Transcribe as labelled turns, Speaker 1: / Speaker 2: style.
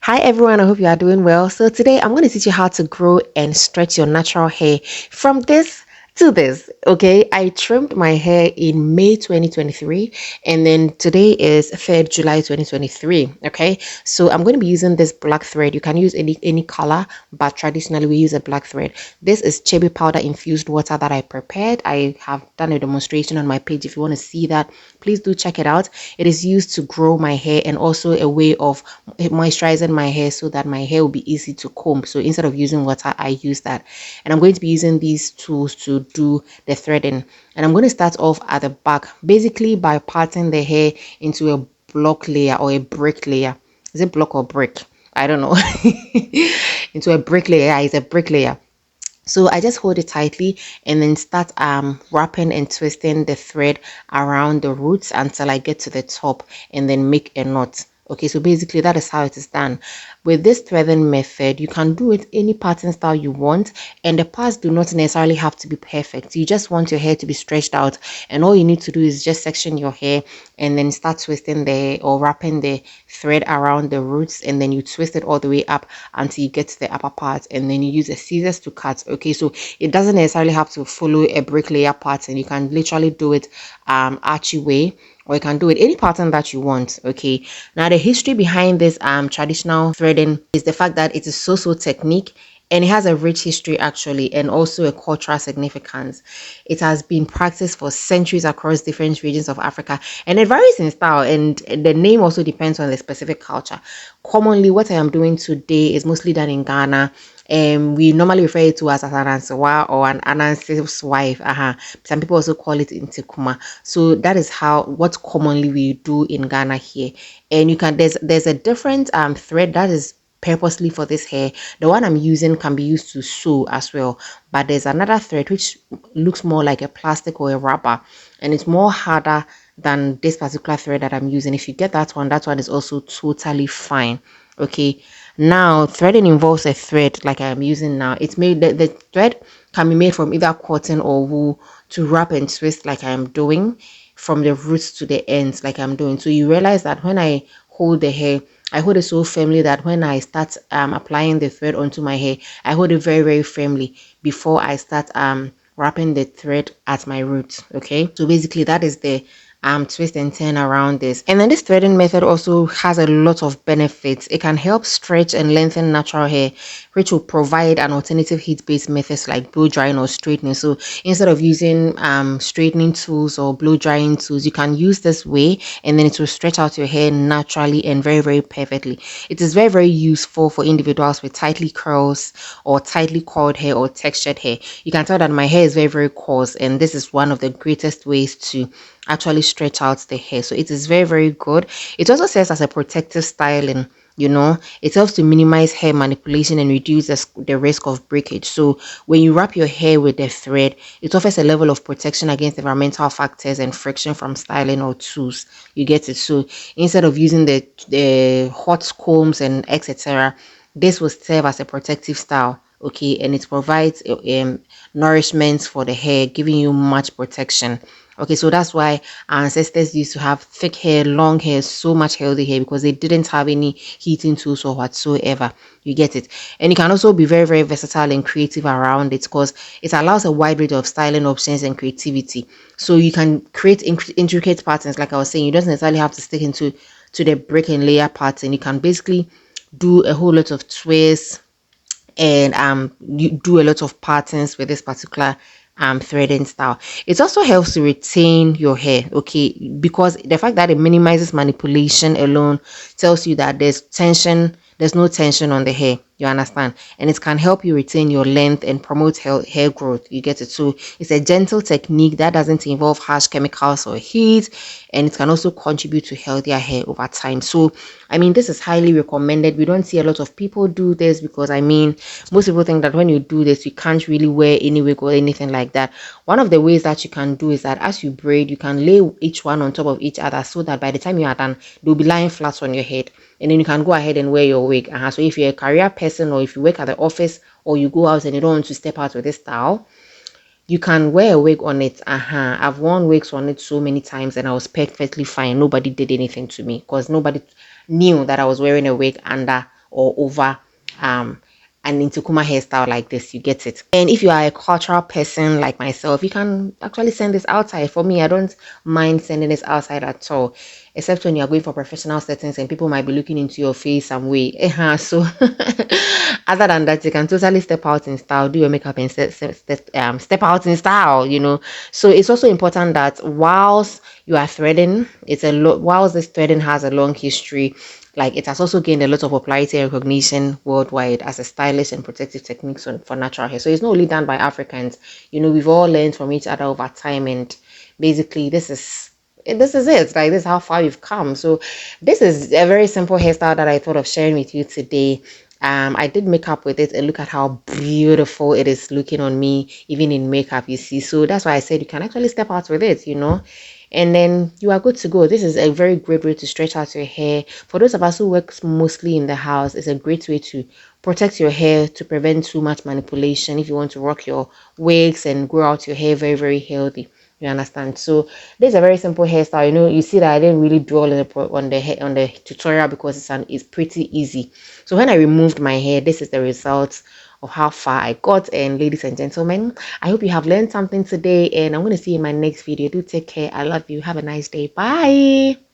Speaker 1: Hi everyone, I hope you are doing well. So today I'm going to teach you how to grow and stretch your natural hair from this to this. Okay, I trimmed my hair in May 2023 and then today is 3rd July 2023. Okay, so I'm going to be using this black thread. You can use any color, but traditionally we use a black thread. This is chebe powder infused water that I prepared. I have done a demonstration on my page. If you want to see that, please do check it out. It is used to grow my hair and also a way of moisturizing my hair so that my hair will be easy to comb. So instead of using water, I use that. And I'm going to be using these tools to do the threading. And I'm going to start off at the back, basically by parting the hair into a block layer or a brick layer. Is it block or brick? I don't know. Into a brick layer. Yeah, it's a brick layer. So I just hold it tightly and then start wrapping and twisting the thread around the roots until I get to the top and then make a knot. Okay, so basically that is how it is done. With this threading method, you can do it any pattern style you want, and the parts do not necessarily have to be perfect. You just want your hair to be stretched out, and all you need to do is just section your hair and then start twisting or wrapping the thread around the roots, and then you twist it all the way up until you get to the upper part, and then you use the scissors to cut. Okay, so it doesn't necessarily have to follow a brick layer pattern. You can literally do it archy way, or you can do it any pattern that you want. Okay, now the history behind this traditional threading is the fact that it is so technique, and it has a rich history actually, and also a cultural significance. It has been practiced for centuries across different regions of Africa, and it varies in style, and the name also depends on the specific culture. Commonly, what I am doing today is mostly done in Ghana. We normally refer it to as an Anansewa or an Ananse's wife. Some people also call it Intikuma. So that is what commonly we do in Ghana here. And you can there's a different thread that is purposely for this hair. The one I'm using can be used to sew as well, but there's another thread which looks more like a plastic or a rubber, and it's more harder than this particular thread that I'm using. If you get that one is also totally fine. Okay, now threading involves a thread like I'm using now. It's made the thread can be made from either cotton or wool to wrap and twist like I'm doing, from the roots to the ends like I'm doing. So you realize that when I hold the hair, I hold it so firmly that when I start applying the thread onto my hair, I hold it very firmly before I start wrapping the thread at my roots. Okay, so basically that is the twist and turn around this. And then this threading method also has a lot of benefits. It can help stretch and lengthen natural hair, which will provide an alternative heat-based methods like blow drying or straightening. So instead of using straightening tools or blow drying tools, you can use this way, and then it will stretch out your hair naturally and very perfectly. It is very useful for individuals with tightly curls or tightly coiled hair or textured hair. You can tell that my hair is very coarse, and this is one of the greatest ways to actually stretch out the hair. So it is very good. It also serves as a protective styling. It helps to minimize hair manipulation and reduce the risk of breakage. So when you wrap your hair with the thread, it offers a level of protection against environmental factors and friction from styling or tools. You get it? So instead of using the hot combs and etc., this will serve as a protective style. Okay, and it provides nourishment for the hair, giving you much protection. Okay, so that's why our ancestors used to have thick hair, long hair, so much healthy hair, because they didn't have any heating tools or whatsoever. You get it? And you can also be very versatile and creative around it, because it allows a wide range of styling options and creativity. So you can create intricate patterns. Like I was saying, you don't necessarily have to stick into the brick and layer pattern. You can basically do a whole lot of twists, and you do a lot of patterns with this particular threading style. It also helps to retain your hair, okay, because the fact that it minimizes manipulation alone tells you that there's no tension on the hair. You understand? And it can help you retain your length and promote hair growth. You get it? So it's a gentle technique that doesn't involve harsh chemicals or heat, and it can also contribute to healthier hair over time. So I mean, this is highly recommended. We don't see a lot of people do this, because I mean, most people think that when you do this, you can't really wear any wig or anything like that. One of the ways that you can do is that as you braid, you can lay each one on top of each other, so that by the time you are done, they'll be lying flat on your head, and then you can go ahead and wear your wig. So if you're a career person, or if you work at the office, or you go out and you don't want to step out with this style, you can wear a wig on it. I've worn wigs on it so many times, and I was perfectly fine. Nobody did anything to me, because nobody knew that I was wearing a wig under or over an Intukuma hairstyle like this. You get it. And if you are a cultural person like myself, you can actually send this outside. For me, I don't mind sending this outside at all, except when you are going for professional settings and people might be looking into your face some way. So other than that, you can totally step out in style, do your makeup and step out in style, So it's also important that whilst you are threading, whilst this threading has a long history, like it has also gained a lot of popularity and recognition worldwide as a stylish and protective technique for natural hair. So it's not only done by Africans. We've all learned from each other over time, and basically this is it. Like, this is how far you've come. So this is a very simple hairstyle that I thought of sharing with you today. I did makeup with it, and look at how beautiful it is looking on me, even in makeup, you see. So that's why I said you can actually step out with it, and then you are good to go. This is a very great way to stretch out your hair. For those of us who work mostly in the house, it's a great way to protect your hair, to prevent too much manipulation if you want to rock your wigs and grow out your hair very, very healthy. You understand? So this is a very simple hairstyle. You see that I didn't really dwell on the tutorial because it's pretty easy. So when I removed my hair, this is the result of how far I got. And ladies and gentlemen, I hope you have learned something today, and I'm going to see you in my next video. Do take care. I love you. Have a nice day. Bye.